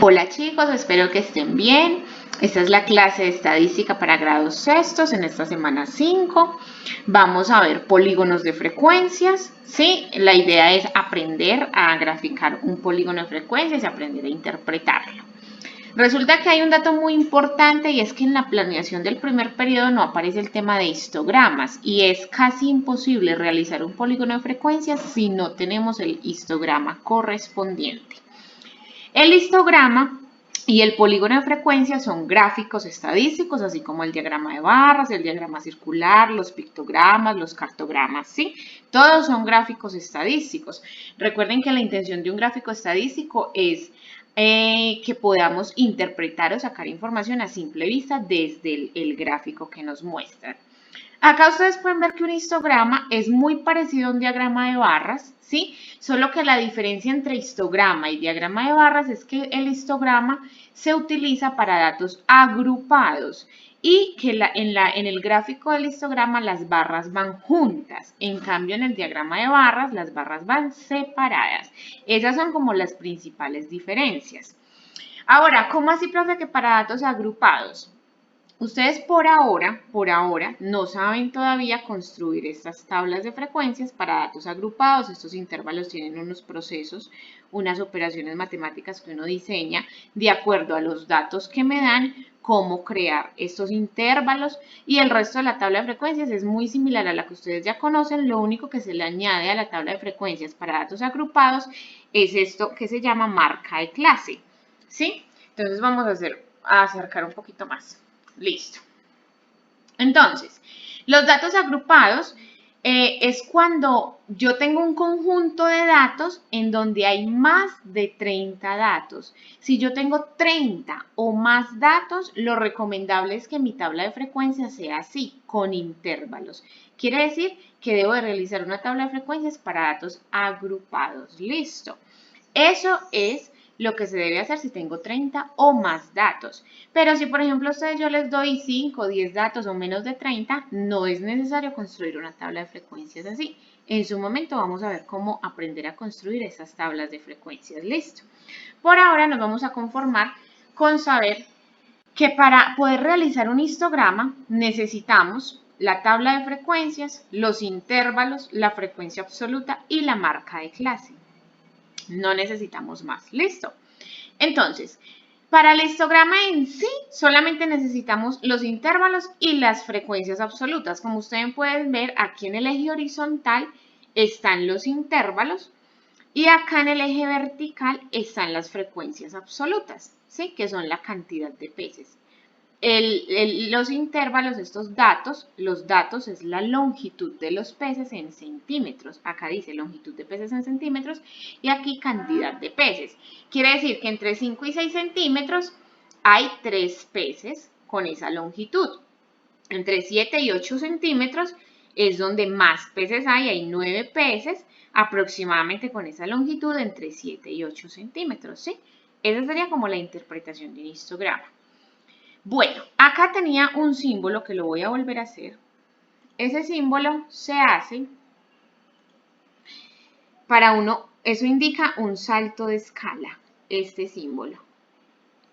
Hola chicos, espero que estén bien. Esta es la clase de estadística para grados sextos en esta semana 5. Vamos a ver polígonos de frecuencias, ¿sí? La idea es aprender a graficar un polígono de frecuencias y aprender a interpretarlo. Resulta que hay un dato muy importante y es que en la planeación del primer periodo no aparece el tema de histogramas y es casi imposible realizar un polígono de frecuencias si no tenemos el histograma correspondiente. El histograma y el polígono de frecuencia son gráficos estadísticos, así como el diagrama de barras, el diagrama circular, los pictogramas, los cartogramas, ¿sí? Todos son gráficos estadísticos. Recuerden que la intención de un gráfico estadístico es que podamos interpretar o sacar información a simple vista desde el gráfico que nos muestra. Acá ustedes pueden ver que un histograma es muy parecido a un diagrama de barras, ¿sí? Solo que la diferencia entre histograma y diagrama de barras es que el histograma se utiliza para datos agrupados y que en el gráfico del histograma las barras van juntas. En cambio, en el diagrama de barras las barras van separadas. Esas son como las principales diferencias. Ahora, ¿cómo así, profe, que para datos agrupados? Ustedes por ahora, no saben todavía construir estas tablas de frecuencias para datos agrupados. Estos intervalos tienen unos procesos, unas operaciones matemáticas que uno diseña de acuerdo a los datos que me dan, cómo crear estos intervalos y el resto de la tabla de frecuencias es muy similar a la que ustedes ya conocen. Lo único que se le añade a la tabla de frecuencias para datos agrupados es esto que se llama marca de clase, ¿sí? Entonces vamos a acercar un poquito más. Listo. Entonces, los datos agrupados es cuando yo tengo un conjunto de datos en donde hay más de 30 datos. Si yo tengo 30 o más datos, lo recomendable es que mi tabla de frecuencias sea así, con intervalos. Quiere decir que debo de realizar una tabla de frecuencias para datos agrupados. Listo. Eso es lo que se debe hacer si tengo 30 o más datos. Pero si, por ejemplo, a ustedes yo les doy 5, 10 datos o menos de 30, no es necesario construir una tabla de frecuencias así. En su momento vamos a ver cómo aprender a construir esas tablas de frecuencias. Listo. Por ahora nos vamos a conformar con saber que para poder realizar un histograma necesitamos la tabla de frecuencias, los intervalos, la frecuencia absoluta y la marca de clase. No necesitamos más. Listo. Entonces, para el histograma en sí, solamente necesitamos los intervalos y las frecuencias absolutas. Como ustedes pueden ver, aquí en el eje horizontal están los intervalos y acá en el eje vertical están las frecuencias absolutas, ¿sí? Que son la cantidad de peces. Los intervalos, estos datos, los datos es la longitud de los peces en centímetros. Acá dice longitud de peces en centímetros y aquí cantidad de peces. Quiere decir que entre 5 y 6 centímetros hay 3 peces con esa longitud. Entre 7 y 8 centímetros es donde más peces hay 9 peces aproximadamente con esa longitud entre 7 y 8 centímetros, ¿sí? Esa sería como la interpretación de un histograma. Bueno, acá tenía un símbolo que lo voy a volver a hacer. Ese símbolo se hace para eso indica un salto de escala, este símbolo.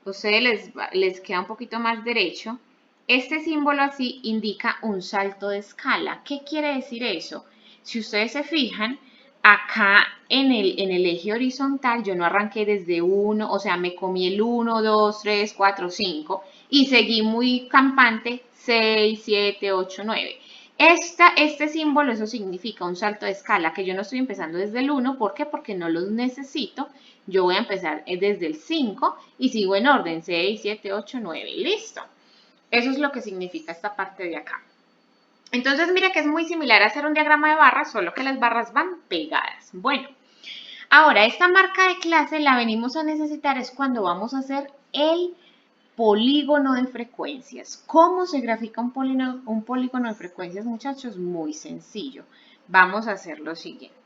A ustedes les queda un poquito más derecho. Este símbolo así indica un salto de escala. ¿Qué quiere decir eso? Si ustedes se fijan, acá en el eje horizontal yo no arranqué desde 1, o sea, me comí el 1, 2, 3, 4, 5 y seguí muy campante 6, 7, 8, 9. Este símbolo, eso significa un salto de escala, que yo no estoy empezando desde el 1, ¿por qué? Porque no los necesito. Yo voy a empezar desde el 5 y sigo en orden, 6, 7, 8, 9, listo. Eso es lo que significa esta parte de acá. Entonces, mire que es muy similar a hacer un diagrama de barras, solo que las barras van pegadas. Bueno, ahora esta marca de clase la venimos a necesitar es cuando vamos a hacer el polígono de frecuencias. ¿Cómo se grafica un polígono de frecuencias, muchachos? Muy sencillo. Vamos a hacer lo siguiente.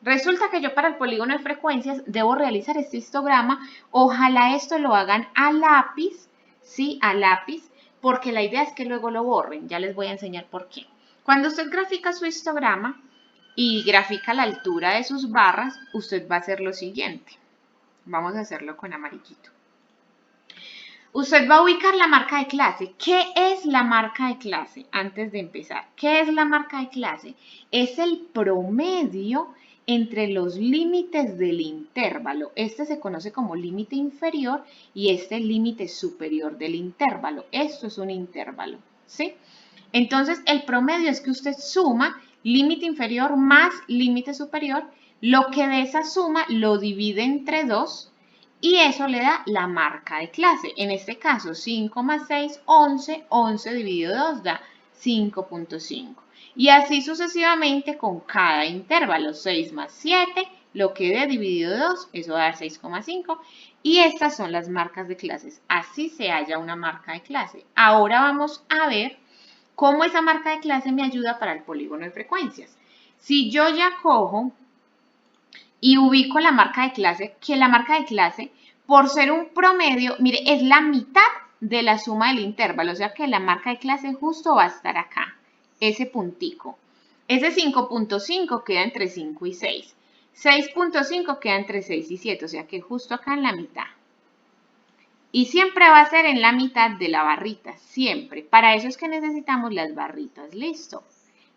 Resulta que yo para el polígono de frecuencias debo realizar este histograma. Ojalá esto lo hagan a lápiz, ¿sí? A lápiz, porque la idea es que luego lo borren. Ya les voy a enseñar por qué. Cuando usted grafica su histograma y grafica la altura de sus barras, usted va a hacer lo siguiente. Vamos a hacerlo con amarillito. Usted va a ubicar la marca de clase. ¿Qué es la marca de clase? Antes de empezar, ¿qué es la marca de clase? Es el promedio entre los límites del intervalo. Este se conoce como límite inferior y este límite superior del intervalo. Esto es un intervalo, ¿sí? Entonces, el promedio es que usted suma límite inferior más límite superior, lo que de esa suma lo divide entre 2 y eso le da la marca de clase. En este caso, 5 más 6, 11. 11 dividido 2 da 5.5. Y así sucesivamente con cada intervalo. 6 más 7, lo que dé dividido 2, eso da 6,5. Y estas son las marcas de clases. Así se halla una marca de clase. Ahora vamos a ver cómo esa marca de clase me ayuda para el polígono de frecuencias. Si yo ya cojo y ubico la marca de clase, que la marca de clase, por ser un promedio, mire, es la mitad de la suma del intervalo, o sea que la marca de clase justo va a estar acá, ese puntico. Ese 5.5 queda entre 5 y 6. 6.5 queda entre 6 y 7, o sea que justo acá en la mitad. Y siempre va a ser en la mitad de la barrita, siempre. Para eso es que necesitamos las barritas, listo.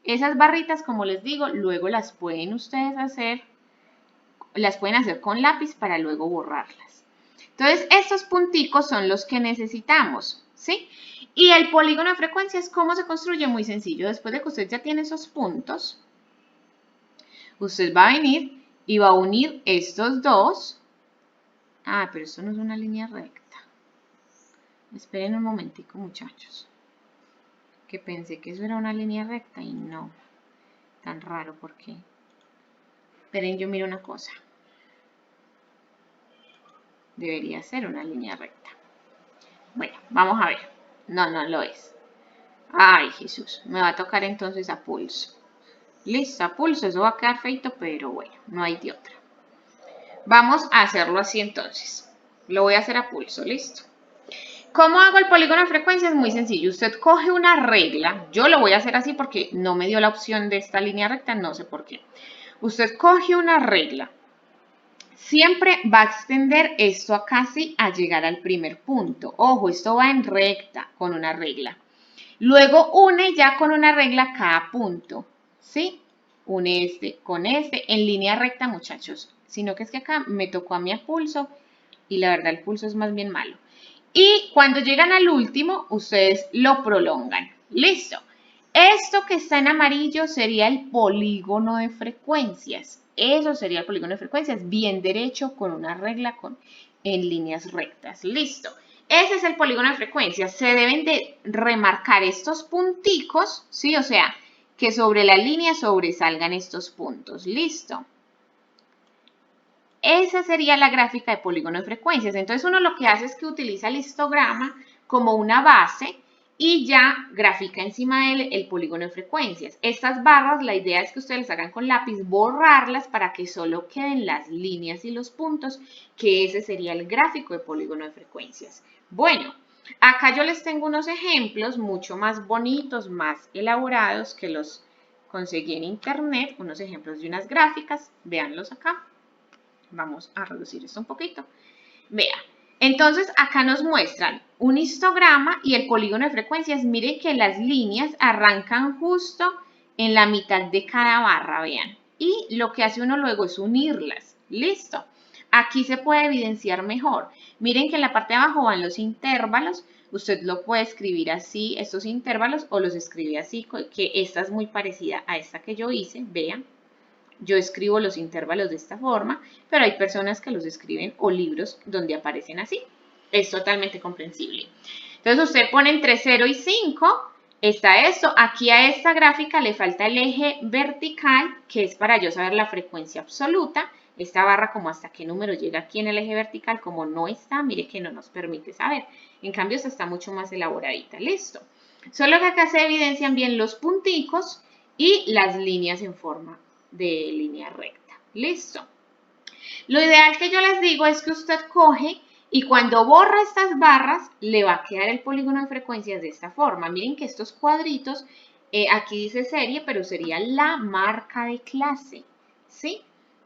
Esas barritas, como les digo, luego las pueden ustedes hacer. Las pueden hacer con lápiz para luego borrarlas. Entonces, estos punticos son los que necesitamos, ¿sí? Y el polígono de frecuencias, ¿cómo se construye? Muy sencillo. Después de que usted ya tiene esos puntos, usted va a venir y va a unir estos dos. Ah, pero esto no es una línea recta. Esperen un momentico, muchachos. Que pensé que eso era una línea recta y no. Tan raro, ¿por qué? Esperen, yo miro una cosa. Debería ser una línea recta. Bueno, vamos a ver. No, no lo es. Ay, Jesús, me va a tocar entonces a pulso. Listo, a pulso, eso va a quedar feito, pero bueno, no hay de otra. Vamos a hacerlo así entonces. Lo voy a hacer a pulso, listo. ¿Cómo hago el polígono de frecuencias? Muy sencillo. Usted coge una regla. Yo lo voy a hacer así porque no me dio la opción de esta línea recta, no sé por qué. Usted coge una regla. Siempre va a extender esto a casi a llegar al primer punto. Ojo, esto va en recta con una regla. Luego une ya con una regla cada punto, ¿sí? Une este con este en línea recta, muchachos. Sino que es que acá me tocó a mí a pulso y la verdad el pulso es más bien malo. Y cuando llegan al último, ustedes lo prolongan. Listo. Esto que está en amarillo sería el polígono de frecuencias. Eso sería el polígono de frecuencias, bien derecho, con una regla en líneas rectas. Listo. Ese es el polígono de frecuencias. Se deben de remarcar estos punticos, ¿sí? O sea, que sobre la línea sobresalgan estos puntos. Listo. Esa sería la gráfica de polígono de frecuencias. Entonces uno lo que hace es que utiliza el histograma como una base y ya grafica encima de él el polígono de frecuencias. Estas barras, la idea es que ustedes las hagan con lápiz, borrarlas para que solo queden las líneas y los puntos, que ese sería el gráfico de polígono de frecuencias. Bueno, acá yo les tengo unos ejemplos mucho más bonitos, más elaborados, que los conseguí en internet, unos ejemplos de unas gráficas, véanlos acá. Vamos a reducir esto un poquito. Vea, entonces acá nos muestran un histograma y el polígono de frecuencias. Miren que las líneas arrancan justo en la mitad de cada barra, vean. Y lo que hace uno luego es unirlas. Listo. Aquí se puede evidenciar mejor. Miren que en la parte de abajo van los intervalos. Usted lo puede escribir así, estos intervalos, o los escribe así, que esta es muy parecida a esta que yo hice, vean. Yo escribo los intervalos de esta forma, pero hay personas que los escriben o libros donde aparecen así. Es totalmente comprensible. Entonces usted pone entre 0 y 5, está esto. Aquí a esta gráfica le falta el eje vertical, que es para yo saber la frecuencia absoluta. Esta barra como hasta qué número llega aquí en el eje vertical, como no está, mire que no nos permite saber. En cambio esta está mucho más elaboradita. Listo. Solo que acá se evidencian bien los punticos y las líneas en forma de línea recta. Listo. Lo ideal que yo les digo es que usted coge y cuando borra estas barras le va a quedar el polígono de frecuencias de esta forma. Miren que estos cuadritos, aquí dice serie, pero sería la marca de clase, ¿sí?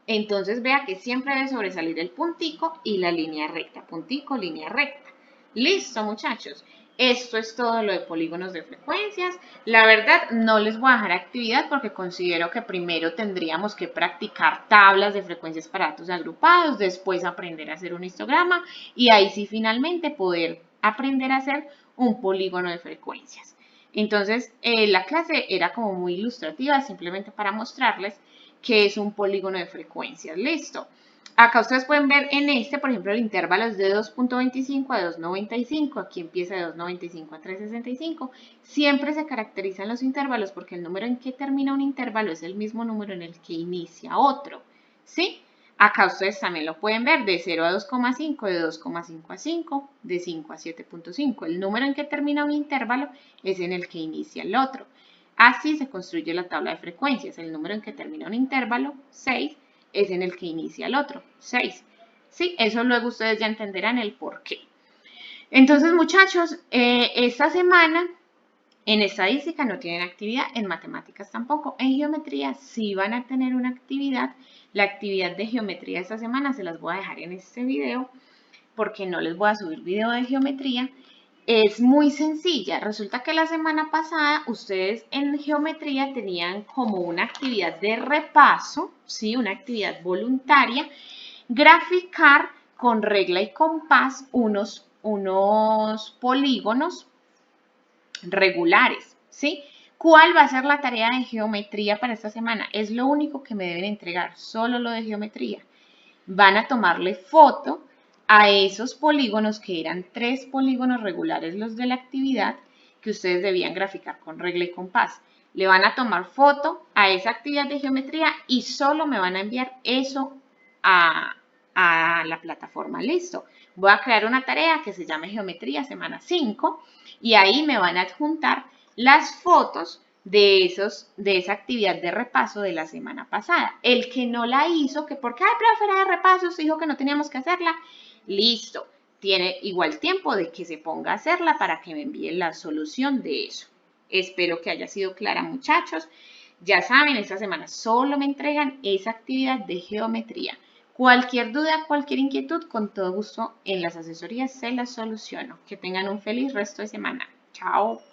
Entonces vea que siempre debe sobresalir el puntico y la línea recta. Puntico, línea recta. Listo, muchachos. Esto es todo lo de polígonos de frecuencias. La verdad, no les voy a dejar actividad porque considero que primero tendríamos que practicar tablas de frecuencias para datos agrupados, después aprender a hacer un histograma y ahí sí finalmente poder aprender a hacer un polígono de frecuencias. Entonces, la clase era como muy ilustrativa, simplemente para mostrarles que es un polígono de frecuencias. Listo. Acá ustedes pueden ver en este, por ejemplo, el intervalo es de 2.25 a 2.95. Aquí empieza de 2.95 a 3.65. Siempre se caracterizan los intervalos porque el número en que termina un intervalo es el mismo número en el que inicia otro. ¿Sí? Acá ustedes también lo pueden ver de 0 a 2.5, de 2.5 a 5, de 5 a 7.5. El número en que termina un intervalo es en el que inicia el otro. Así se construye la tabla de frecuencias. El número en que termina un intervalo, 6, es en el que inicia el otro, 6. Sí, eso luego ustedes ya entenderán el por qué. Entonces, muchachos, esta semana en estadística no tienen actividad, en matemáticas tampoco. En geometría sí van a tener una actividad. La actividad de geometría esta semana se las voy a dejar en este video porque no les voy a subir video de geometría. Es muy sencilla. Resulta que la semana pasada ustedes en geometría tenían como una actividad de repaso, ¿sí? Una actividad voluntaria, graficar con regla y compás unos polígonos regulares, ¿sí? ¿Cuál va a ser la tarea de geometría para esta semana? Es lo único que me deben entregar, solo lo de geometría. Van a tomarle foto a esos polígonos, que eran 3 polígonos regulares los de la actividad, que ustedes debían graficar con regla y compás. Le van a tomar foto a esa actividad de geometría y solo me van a enviar eso a la plataforma. Listo. Voy a crear una tarea que se llame Geometría Semana 5 y ahí me van a adjuntar las fotos de esa actividad de repaso de la semana pasada. El que no la hizo, que porque, ay, profe, era de repaso, se dijo que no teníamos que hacerla, listo, tiene igual tiempo de que se ponga a hacerla para que me envíen la solución de eso. Espero que haya sido clara, muchachos. Ya saben, esta semana solo me entregan esa actividad de geometría. Cualquier duda, cualquier inquietud, con todo gusto en las asesorías se las soluciono. Que tengan un feliz resto de semana. Chao.